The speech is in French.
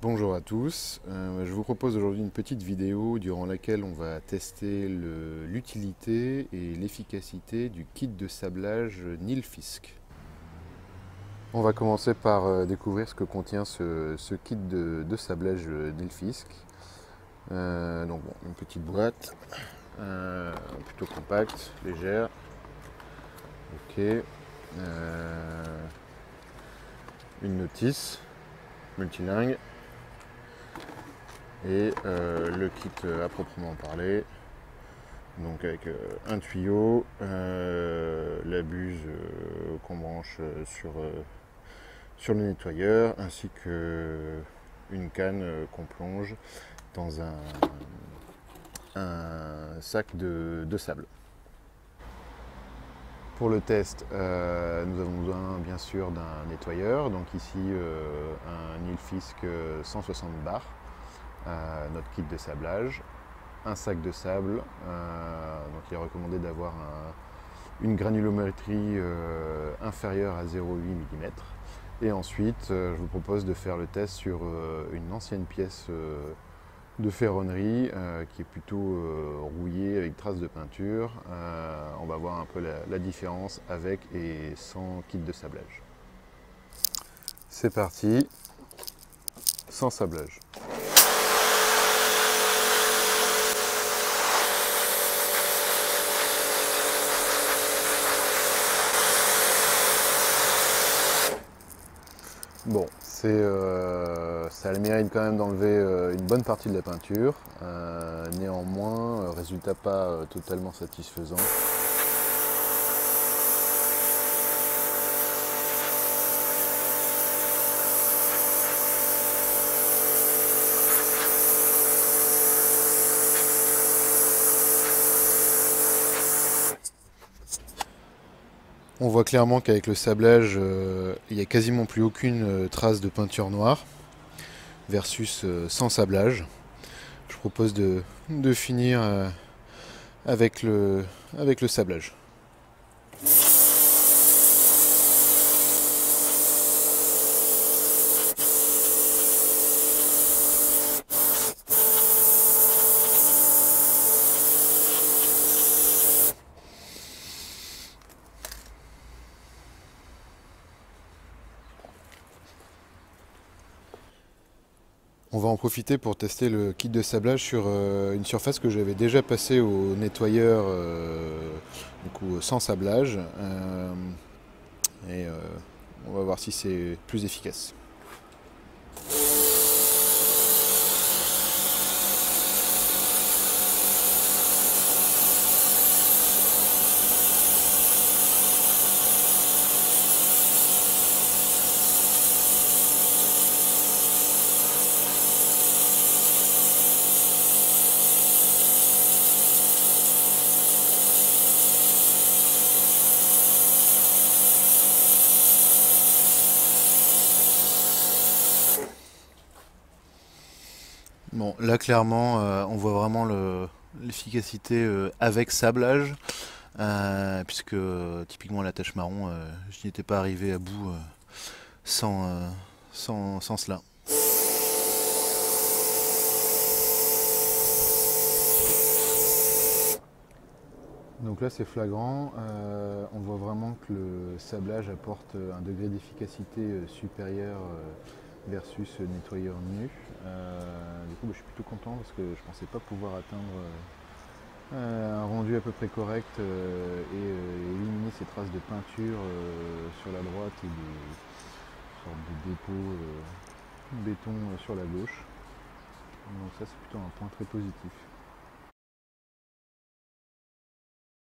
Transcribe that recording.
Bonjour à tous, je vous propose aujourd'hui une petite vidéo durant laquelle on va tester l'utilité et l'efficacité du kit de sablage Nilfisk. On va commencer par découvrir ce que contient ce kit de sablage Nilfisk. Donc bon, une petite boîte, plutôt compacte, légère. Ok. Une notice multilingue. Et le kit à proprement parler, donc avec un tuyau, la buse qu'on branche sur le nettoyeur, ainsi que une canne qu'on plonge dans un sac de sable. Pour le test, nous avons besoin bien sûr d'un nettoyeur, donc ici un Nilfisk 160 bars. Notre kit de sablage, un sac de sable, donc il est recommandé d'avoir une granulométrie inférieure à 0,8 mm. Et ensuite, je vous propose de faire le test sur une ancienne pièce de ferronnerie qui est plutôt rouillée avec traces de peinture. On va voir un peu la différence avec et sans kit de sablage. C'est parti, sans sablage. Bon, ça a le mérite quand même d'enlever une bonne partie de la peinture. Néanmoins, résultat pas totalement satisfaisant. On voit clairement qu'avec le sablage, il n'y a quasiment plus aucune trace de peinture noire, versus sans sablage. Je propose de finir avec le sablage. On va en profiter pour tester le kit de sablage sur une surface que j'avais déjà passée au nettoyeur du coup, sans sablage. On va voir si c'est plus efficace. Bon, là clairement, on voit vraiment l'efficacité avec sablage, puisque typiquement la tache marron, je n'y étais pas arrivé à bout sans cela. Donc là c'est flagrant, on voit vraiment que le sablage apporte un degré d'efficacité supérieur versus nettoyeur nu. Du coup je suis plutôt content parce que je pensais pas pouvoir atteindre un rendu à peu près correct et éliminer ces traces de peinture sur la droite et des sortes de dépôts béton sur la gauche. Donc ça c'est plutôt un point très positif.